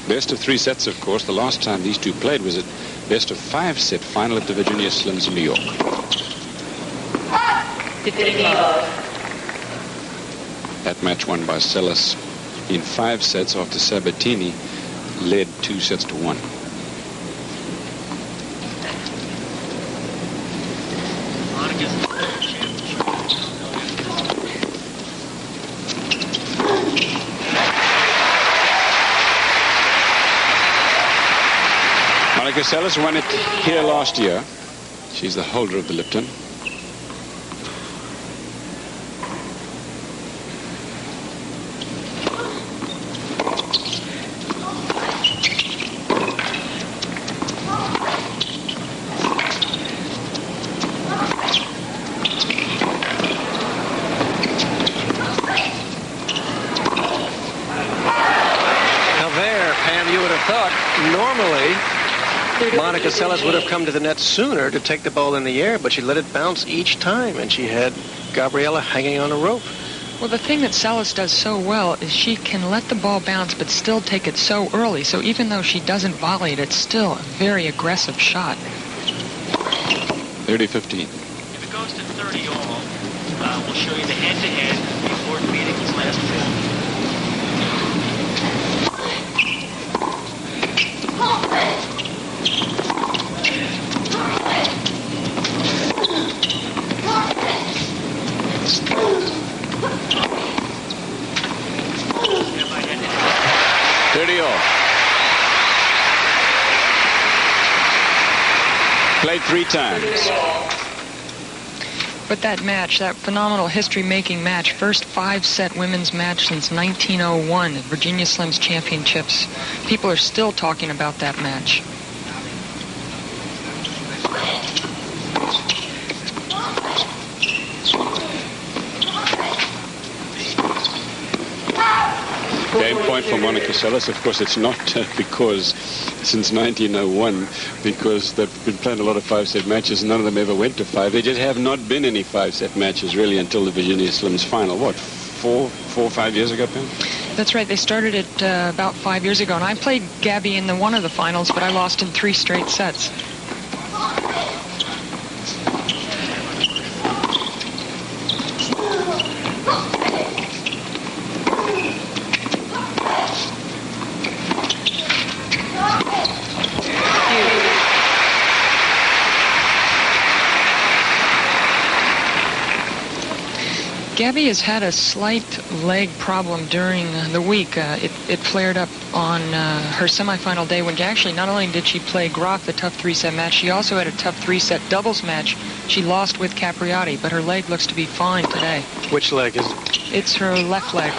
Best of 3 sets, of course. The last time these two played was at best of 5 set final at the Virginia Slims in New York. 15 love. That match won by Seles in 5 sets after Sabatini led 2 sets to 1. Seles won it here last year. She's the holder of the Lipton. Now there, Pam, you would have thought normally Monica Seles would have come to the net sooner to take the ball in the air, but she let it bounce each time, and she had Gabriela hanging on a rope. Well, the thing that Seles does so well is she can let the ball bounce but still take it so early. So even though she doesn't volley it, it's still a very aggressive shot. 30-15. If it goes to 30 all, we'll show you the head-to-head before meeting this last field. Played 3 times. But that match, that phenomenal history-making match, first 5-set women's match since 1901 at Virginia Slims Championships. People are still talking about that match. Game point for Monica Seles. Of course, it's not because since 1901, because they've been playing a lot of 5-set matches. None of them ever went to 5. There just have not been any 5-set matches really until the Virginia Slims final. What, 4 or 5 years ago, Pam? That's right. They started it about 5 years ago, and I played Gabby in one of the finals, but I lost in 3 straight sets. Gabby has had a slight leg problem during the week. It flared up on her semifinal day when actually not only did she play Graf, the tough 3-set match, she also had a tough 3-set doubles match. She lost with Capriati, but her leg looks to be fine today. Which leg is it? It's her left leg.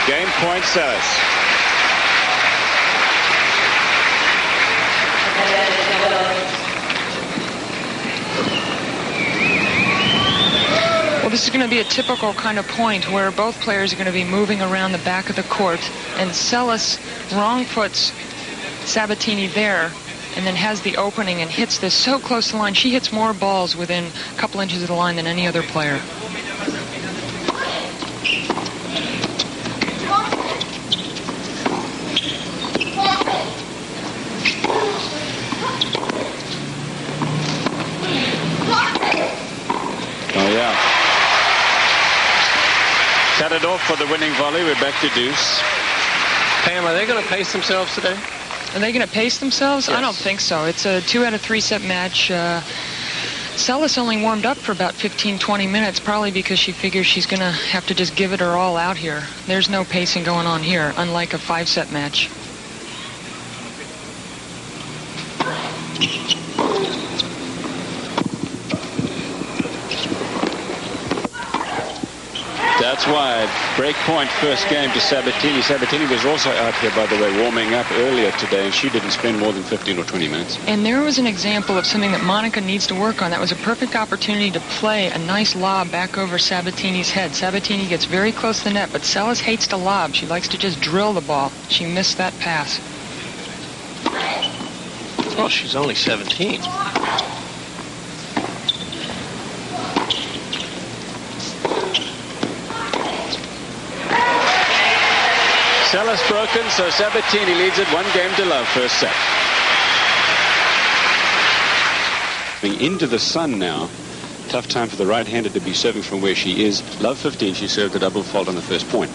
Game point, Seles. Well, this is going to be a typical kind of point where both players are going to be moving around the back of the court, and Seles wrong foots Sabatini there and then has the opening and hits this so close to the line. She hits more balls within a couple inches of the line than any other player. Cut it off for the winning volley. We're back to deuce. Pam, are they going to pace themselves today? Are they going to pace themselves? Yes. I don't think so. It's a 2 out of 3 set match. Seles only warmed up for about 15-20 minutes, probably because she figures she's going to have to just give it her all out here. There's no pacing going on here, unlike a 5-set match. That's wide. Break point, first game to Sabatini. Sabatini was also out here, by the way, warming up earlier today, and she didn't spend more than 15 or 20 minutes. And there was an example of something that Monica needs to work on. That was a perfect opportunity to play a nice lob back over Sabatini's head. Sabatini gets very close to the net, but Seles hates to lob. She likes to just drill the ball. She missed that pass. Well, she's only 17. Seles broken, so Sabatini leads it 1-0 first set. Into the sun now. Tough time for the right-hander to be serving from where she is. Love 15, she served a double fault on the first point.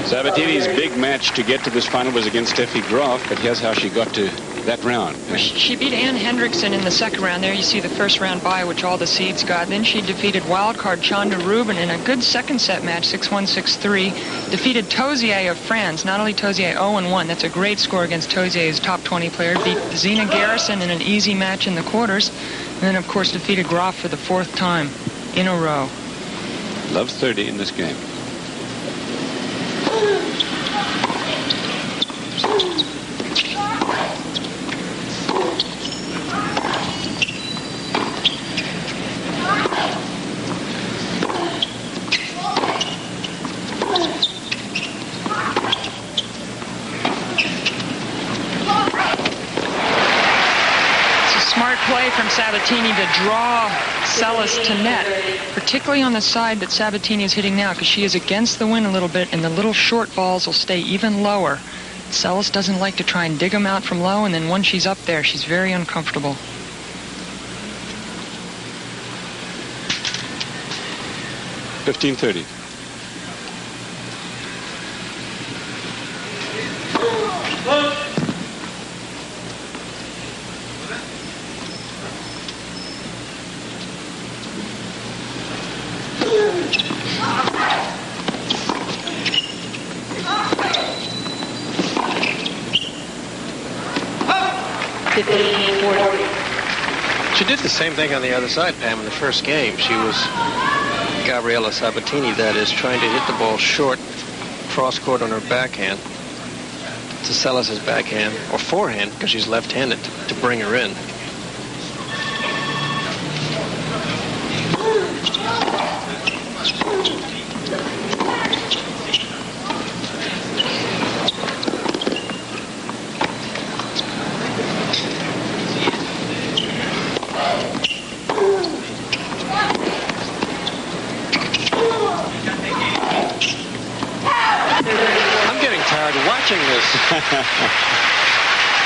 Sabatini's big match to get to this final was against Steffi Graf, but here's how she got to that round. She beat Ann Hendrickson in the second round. There you see the first round bye, which all the seeds got. Then she defeated wildcard Chanda Rubin in a good second set match, 6-1, 6-3. Defeated Tozier of France. Not only Tozier, 0-1. That's a great score against Tozier's top 20 player. Beat Zina Garrison in an easy match in the quarters. And then, of course, defeated Graf for the fourth time in a row. Love 30 in this game. From Sabatini to draw Seles to net, particularly on the side that Sabatini is hitting now, because she is against the wind a little bit, and the little short balls will stay even lower. Seles doesn't like to try and dig them out from low, and then once she's up there, she's very uncomfortable. $15.30. She did the same thing on the other side, Pam, in the first game. She was Gabriela Sabatini, that is, trying to hit the ball short, cross-court on her backhand to Seles' backhand, or forehand, because she's left-handed, to bring her in.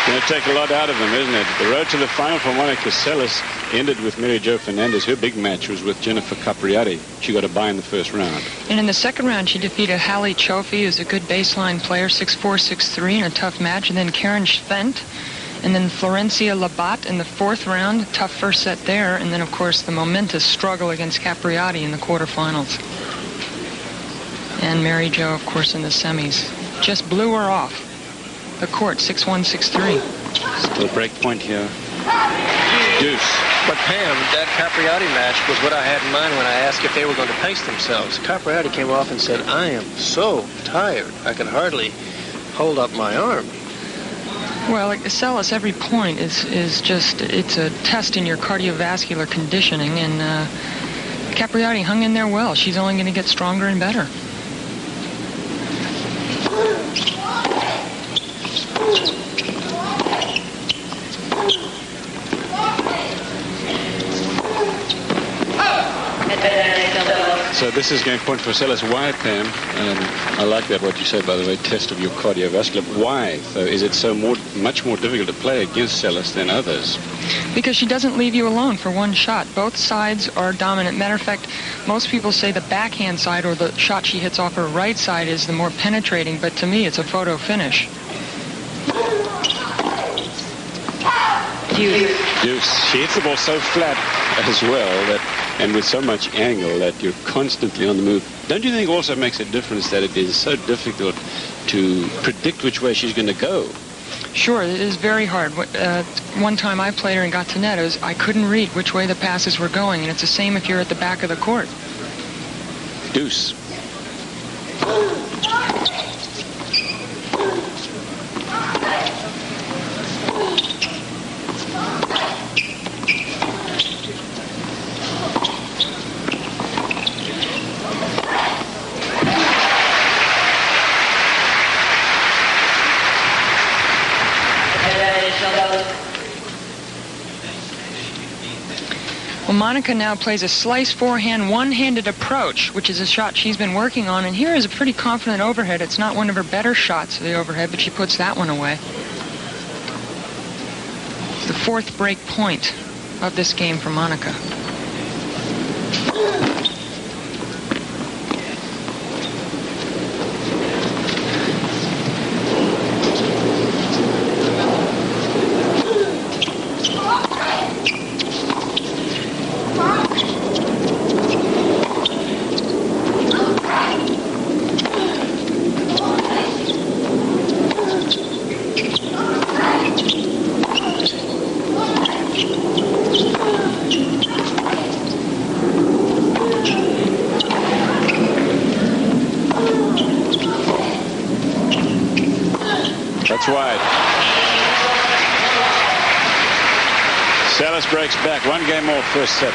Going to take a lot out of them, isn't it? The road to the final for Monica Seles ended with Mary Jo Fernandez. Her big match was with Jennifer Capriati. She got a bye in the first round. And in the second round, she defeated Hallie Chofi, who's a good baseline player, 6-4, 6-3 in a tough match. And then Karen Schvent. And then Florencia Labat in the fourth round. Tough first set there. And then, of course, the momentous struggle against Capriati in the quarterfinals. And Mary Jo, of course, in the semis. Just blew her off the court, 6-1, 6-3. Still break point here. Deuce. But Pam, that Capriati match was what I had in mind when I asked if they were going to pace themselves. Capriati came off and said, "I am so tired. I can hardly hold up my arm." Well, like Seles, every point is just, it's a test in your cardiovascular conditioning, and Capriati hung in there well. She's only going to get stronger and better. So this is game point for Seles. Why, Pam? I like that, what you said, by the way, test of your cardiovascular. Why, though, is it so much more difficult to play against Seles than others? Because she doesn't leave you alone for one shot. Both sides are dominant. Matter of fact, most people say the backhand side, or the shot she hits off her right side, is the more penetrating, but to me it's a photo finish. Deuce. She hits the ball so flat as well, that, and with so much angle, that you're constantly on the move. Don't you think also makes a difference that it is so difficult to predict which way she's going to go? Sure, it is very hard. One time I played her and got to net, I couldn't read which way the passes were going, and it's the same if you're at the back of the court. Deuce. Well, Monica now plays a slice forehand one-handed approach, which is a shot she's been working on. And here is a pretty confident overhead. It's not one of her better shots, the overhead, but she puts that one away. The fourth break point of this game for Monica. That's wide. Seles breaks back. One game more, first set.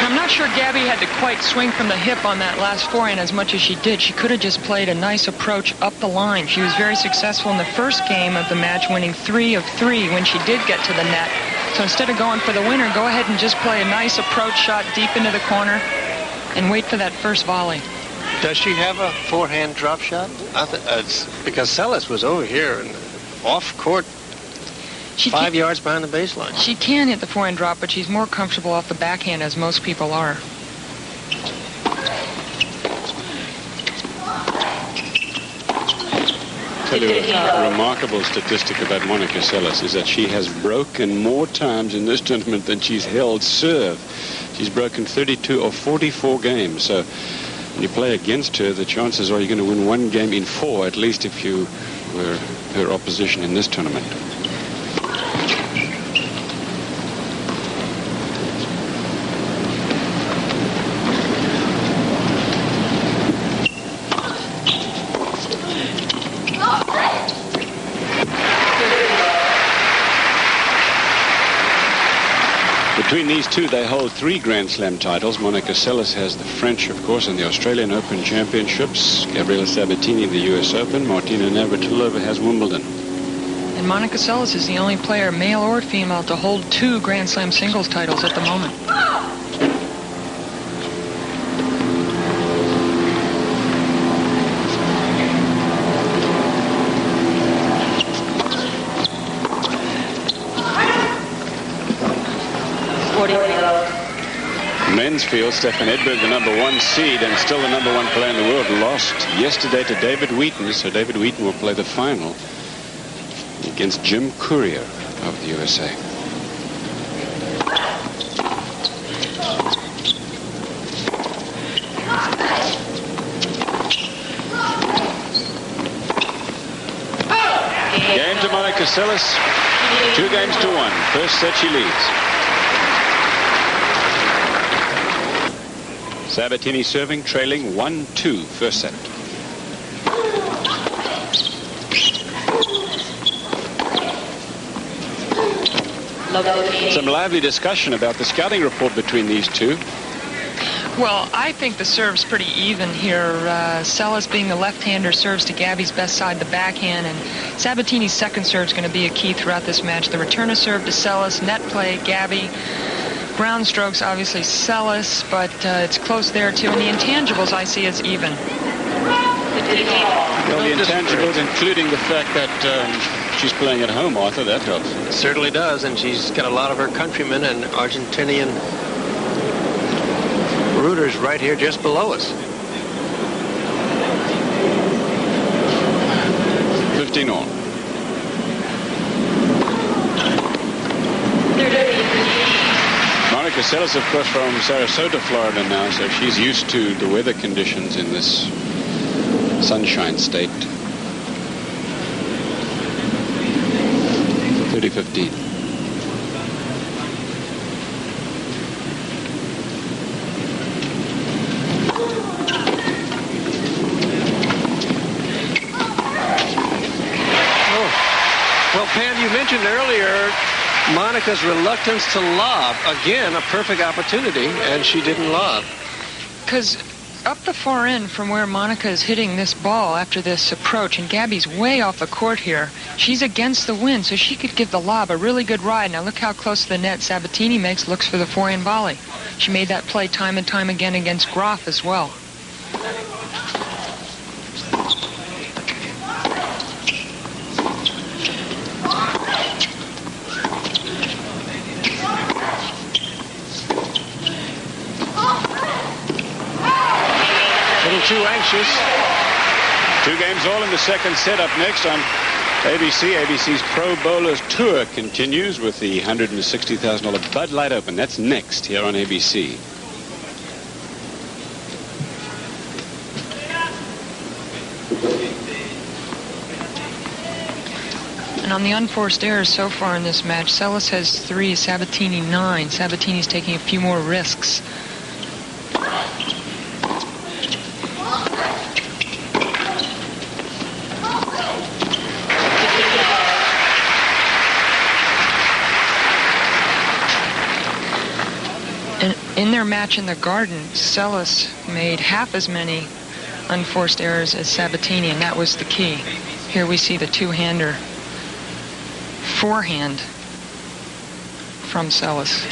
I'm not sure Gabby had to quite swing from the hip on that last forehand as much as she did. She could have just played a nice approach up the line. She was very successful in the first game of the match, winning 3 of 3 when she did get to the net. So instead of going for the winner, go ahead and just play a nice approach shot deep into the corner and wait for that first volley. Does she have a forehand drop shot? It's because Seles was over here and off court, 5 yards behind the baseline. She can hit the forehand drop, but she's more comfortable off the backhand, as most people are. Tell you a remarkable statistic about Monica Seles is that she has broken more times in this tournament than she's held serve. She's broken 32 or 44 games. So when you play against her, the chances are you're going to win 1 game in 4, at least if you were her opposition in this tournament. Between these two, they hold 3 Grand Slam titles. Monica Seles has the French, of course, and the Australian Open Championships. Gabriela Sabatini, the U.S. Open. Martina Navratilova has Wimbledon. And Monica Seles is the only player, male or female, to hold 2 Grand Slam singles titles at the moment. Men's field, Stefan Edberg, the number 1 seed and still the number 1 player in the world, lost yesterday to David Wheaton. So David Wheaton will play the final against Jim Courier of the USA. Game to Monica Seles. 2 games to 1. First set she leads. Sabatini serving, trailing 1-2, first set. Some lively discussion about the scouting report between these two. Well, I think the serve's pretty even here. Seles, being the left-hander, serves to Gabby's best side, the backhand, and Sabatini's second serve is going to be a key throughout this match. The return of serve to Seles, net play, Gabby. Ground strokes, obviously Seles, but it's close there too. And the intangibles I see as even. Well, the intangibles, including the fact that she's playing at home, Arthur, that helps. It certainly does, and she's got a lot of her countrymen and Argentinian rooters right here just below us. 15 all. Monica Seles, of course, from Sarasota, Florida now, so she's used to the weather conditions in this sunshine state. 30-15. Well, Pam, you mentioned earlier Monica's reluctance to lob. Again, a perfect opportunity, and she didn't lob. Because up the far end from where Monica is hitting this ball after this approach, and Gabby's way off the court here, she's against the wind, so she could give the lob a really good ride. Now look how close to the net Sabatini makes, looks for the forehand volley. She made that play time and time again against Groff as well. Too anxious. 2 games all in the second set. Up next on ABC. ABC's Pro Bowlers Tour continues with the $160,000 Bud Light Open. That's next here on ABC. And on the unforced errors so far in this match, Seles has 3, Sabatini 9. Sabatini's taking a few more risks. In their match in the Garden, Seles made half as many unforced errors as Sabatini, and that was the key. Here we see the two-hander forehand from Seles.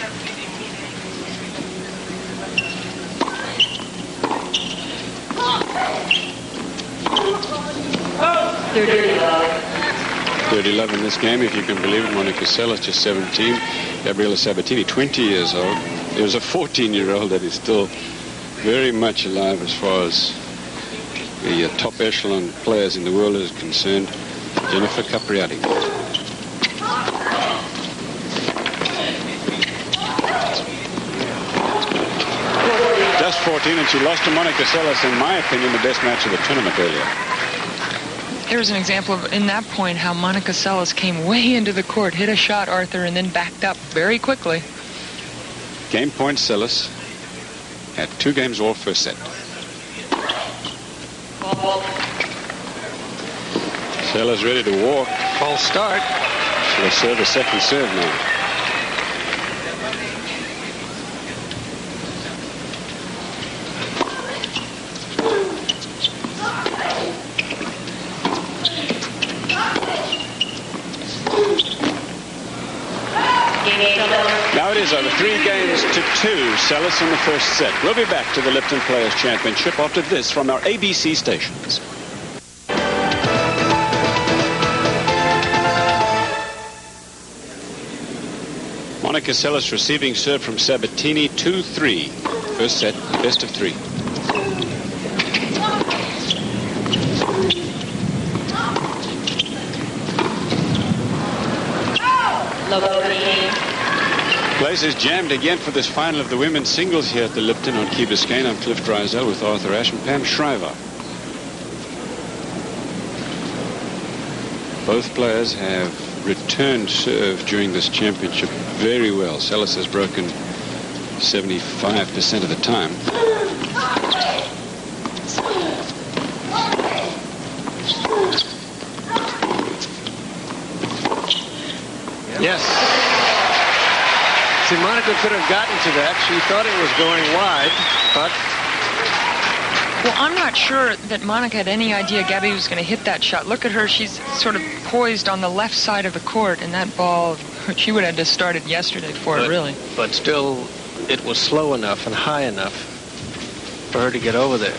Thirty love in this game, if you can believe it. Monica Seles, just 17. Gabriela Sabatini, 20 years old. There's a 14-year-old that is still very much alive as far as the top echelon players in the world is concerned. Jennifer Capriati. Just 14, and she lost to Monica Seles, in my opinion, the best match of the tournament earlier. Here's an example of, in that point, how Monica Seles came way into the court, hit a shot, Arthur, and then backed up very quickly. Game point Seles had 2 games all first set. Seles ready to walk. False start. She'll serve a second serve now. Now it is over 3 games to 2. Seles in the first set. We'll be back to the Lipton Players Championship after this from our ABC stations. Monica Seles receiving serve from Sabatini, 2-3. First set, best of 3. Place is jammed again for this final of the women's singles here at the Lipton on Key Biscayne. I'm Cliff Drysdale with Arthur Ashe and Pam Shriver. Both players have returned serve during this championship very well. Seles has broken 75% of the time. Yes. See, Monica could have gotten to that. She thought it was going wide, but... Well, I'm not sure that Monica had any idea Gabby was going to hit that shot. Look at her. She's sort of poised on the left side of the court, and that ball, she would have just started yesterday for it, really. But still, it was slow enough and high enough for her to get over there.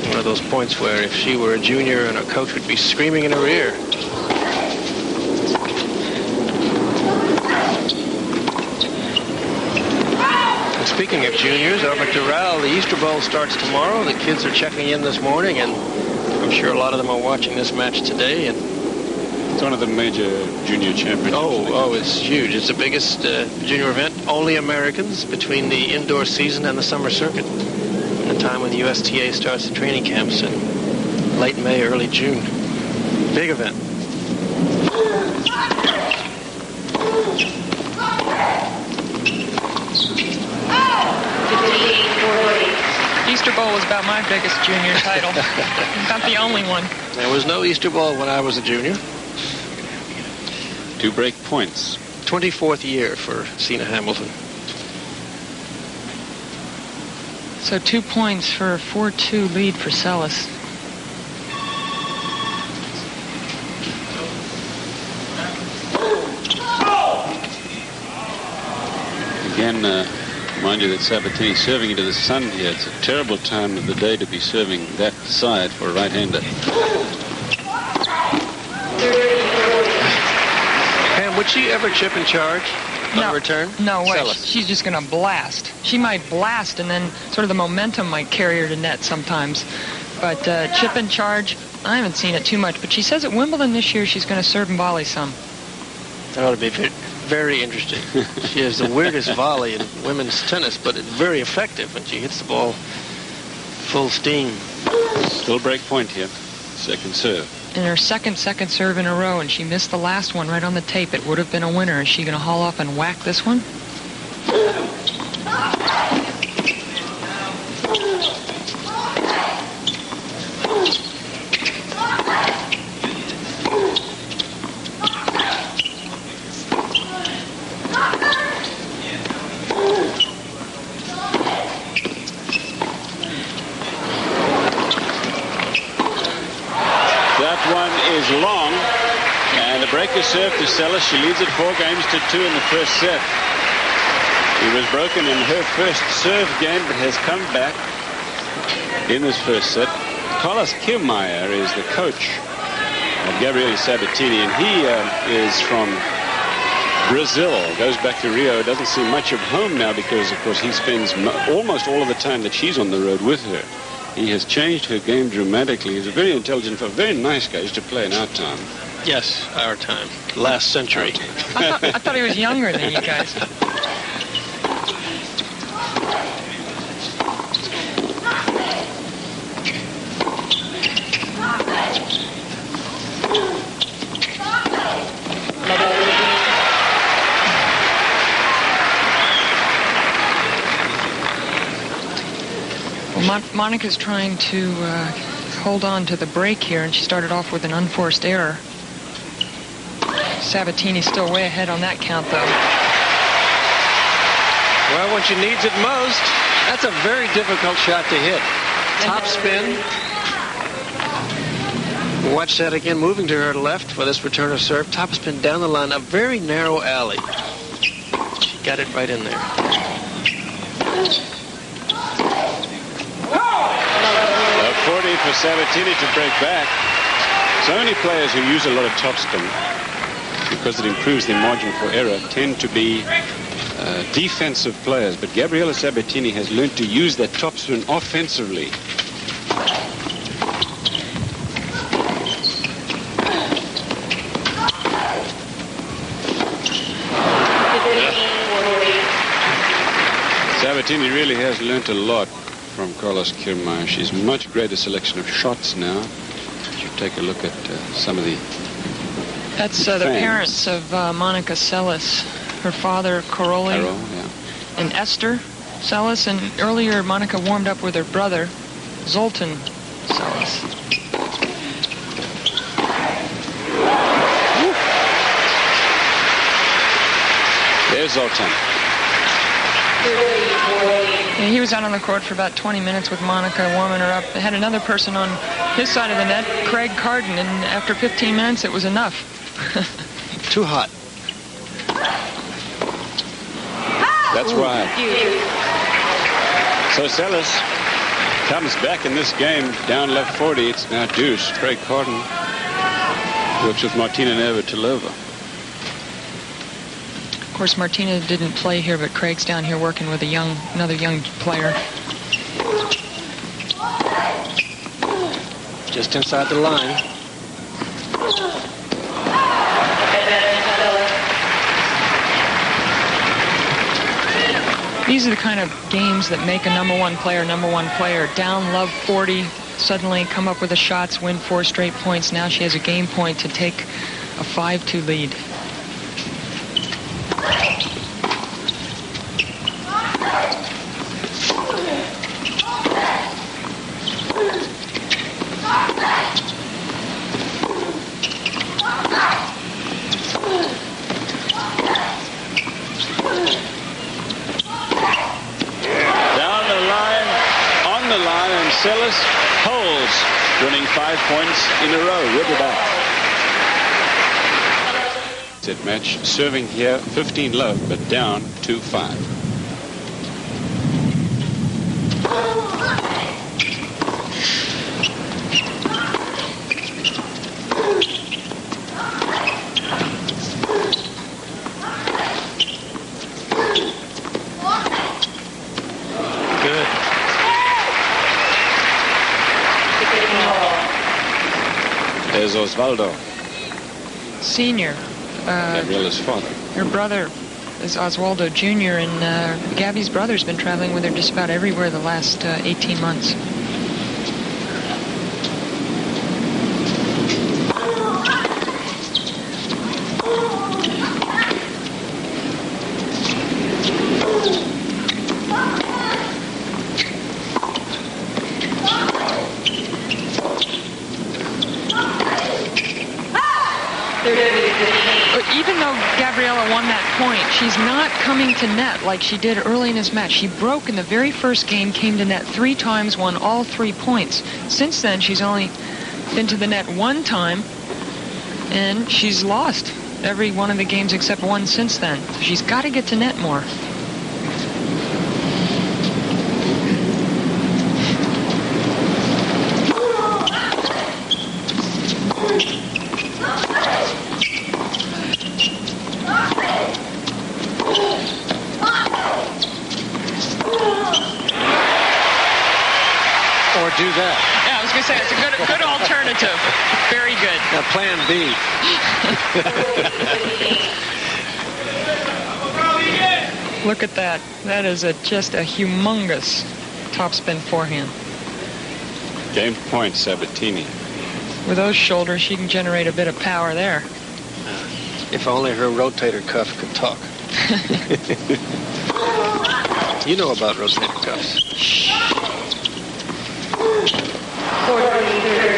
One of those points where if she were a junior and her coach would be screaming in her ear. Speaking of juniors, over at Doral, the Easter Bowl starts tomorrow. The kids are checking in this morning, and I'm sure a lot of them are watching this match today. And It's one of the major junior championships. Oh, it's huge. It's the biggest junior event. Only Americans between the indoor season and the summer circuit. The time when the USTA starts the training camps in late May, early June. Big event. Easter Bowl was about my biggest junior title. Not the only one. There was no Easter Bowl when I was a junior. 2 break points. 24th year for Sina Hamilton. So 2 points for a 4-2 lead for Seles. Again, mind you that Sabatini serving into the sun here. It's a terrible time of the day to be serving that side for a right-hander. Pam, would she ever chip and charge on return? No way. Seles. She's just going to blast. She might blast, and then sort of the momentum might carry her to net sometimes. But chip and charge, I haven't seen it too much. But she says at Wimbledon this year she's going to serve and volley some. That ought to be very interesting. She has the weirdest volley in women's tennis, but it's very effective when she hits the ball full steam. Still break point here. Second serve. In her second serve in a row, and she missed the last one right on the tape. It would have been a winner. Is she going to haul off and whack this one? Long, and the breaker serve to Seles. She leads it 4-2 in the first set. He was broken in her first serve game, but has come back in this first set. Carlos Kirchmeier is the coach of Gabriele Sabatini, and he is from Brazil. Goes back to Rio. Doesn't see much of home now because, of course, he spends almost all of the time that she's on the road with her. He has changed her game dramatically. He's a very intelligent, very nice guy. He used to play in our time. Yes, our time. Last century. I thought he was younger than you guys. Monica's trying to hold on to the break here, and she started off with an unforced error. Sabatini's still way ahead on that count, though. Well, when she needs it most, that's a very difficult shot to hit. Top spin. Watch that again, moving to her left for this return of serve. Top spin down the line, a very narrow alley. She got it right in there. For Sabatini to break back. So many players who use a lot of topspin, because it improves their margin for error, tend to be defensive players. But Gabriele Sabatini has learned to use that topspin offensively. Sabatini really has learned a lot from Carlos Kirchmeier. She's much greater selection of shots now. You take a look at some of the That's the parents of Monica Seles. Her father, Karoli, and Esther Seles. And earlier, Monica warmed up with her brother, Zoltan Seles. There's Zoltan. And he was out on the court for about 20 minutes with Monica, warming her up. They had another person on his side of the net, Craig Carden, and after 15 minutes, it was enough. Too hot. That's right. So Seles comes back in this game, down left 40. It's now deuce. Craig Carden works with Martina Navratilova. Of course, Martina didn't play here, but Craig's down here working with another young player. Just inside the line. These are the kind of games that make a number one player. Down love 40, suddenly come up with the shots, win 4 straight points. Now she has a game point to take a 5-2 lead. Seles holds, winning 5 points in a row. With it back. Set match, serving here 15 love, but down 2-5. There's Osvaldo. Senior. Gabriella's father. Her brother is Osvaldo Jr., and Gabby's brother's been traveling with her just about everywhere the last 18 months. Even though Gabriella won that point, she's not coming to net like she did early in this match. She broke in the very first game, came to net 3 times, won all 3 points. Since then, she's only been to the net 1 time, and she's lost every one of the games except 1 since then. So she's got to get to net more. Do that. Yeah, I was going to say, it's a good alternative. Very good. Now, plan B. Look at that. That is just a humongous topspin forehand. Game point, Sabatini. With those shoulders, she can generate a bit of power there. If only her rotator cuff could talk. You know about rotator cuffs.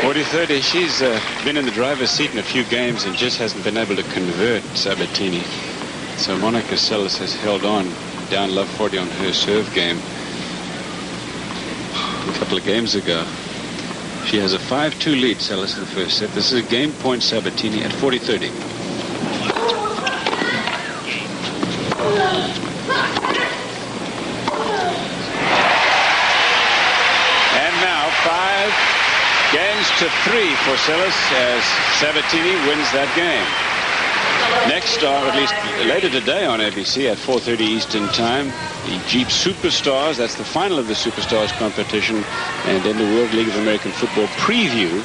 40-30. She's been in the driver's seat in a few games and just hasn't been able to convert Sabatini. So Monica Seles has held on, down love 40 on her serve game a couple of games ago. She has a 5-2 lead, Seles, in the first set. This is a game point Sabatini at 40-30. Games to 3 for Seles as Sabatini wins that game. Next, or at least later today on ABC at 4:30 Eastern Time, the Jeep Superstars. That's the final of the Superstars competition, and then the World League of American Football preview.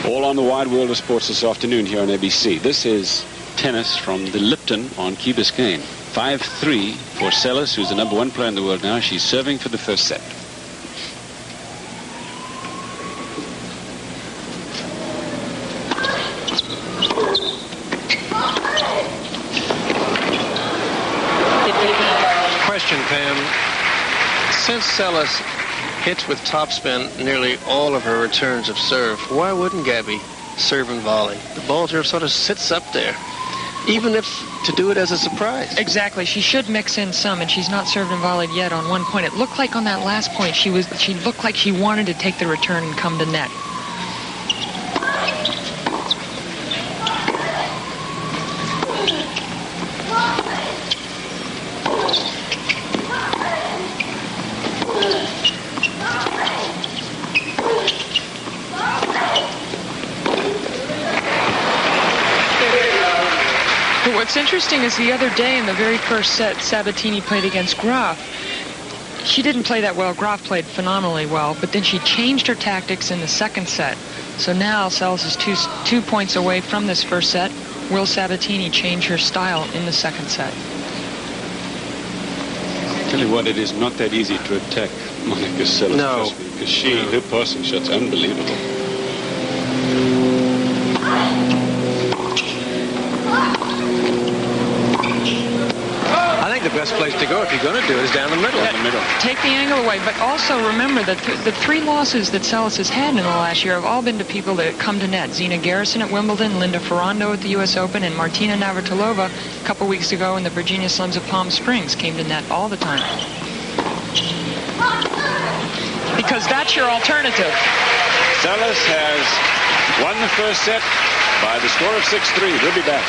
All on the wide world of sports this afternoon here on ABC. This is tennis from the Lipton on Key Biscayne. 5-3 for Seles, who's the number 1 player in the world now. She's serving for the first set. Pam, since Seles hits with topspin nearly all of her returns of serve, why wouldn't Gabby serve and volley? The ball sort of sits up there, even if to do it as a surprise. Exactly. She should mix in some, and she's not served and volleyed yet on one point. It looked like on that last point she looked like she wanted to take the return and come to net. What's interesting is the other day in the very first set, Sabatini played against Graf. She didn't play that well. Graf played phenomenally well, but then she changed her tactics in the second set. So now Seles is 2 points away from this first set. Will Sabatini change her style in the second set? Tell you what, it is not that easy to attack Monica Seles. No. Because her passing shot's unbelievable. I think the best place to go if you're going to do it is down the middle. Take the angle away, but also remember that the 3 losses that Seles has had in the last year have all been to people that come to net. Zina Garrison at Wimbledon, Linda Ferrando at the U.S. Open, and Martina Navratilova a couple weeks ago in the Virginia Slams of Palm Springs came to net all the time. Because that's your alternative. Seles has won the first set by the score of 6-3. We'll be back.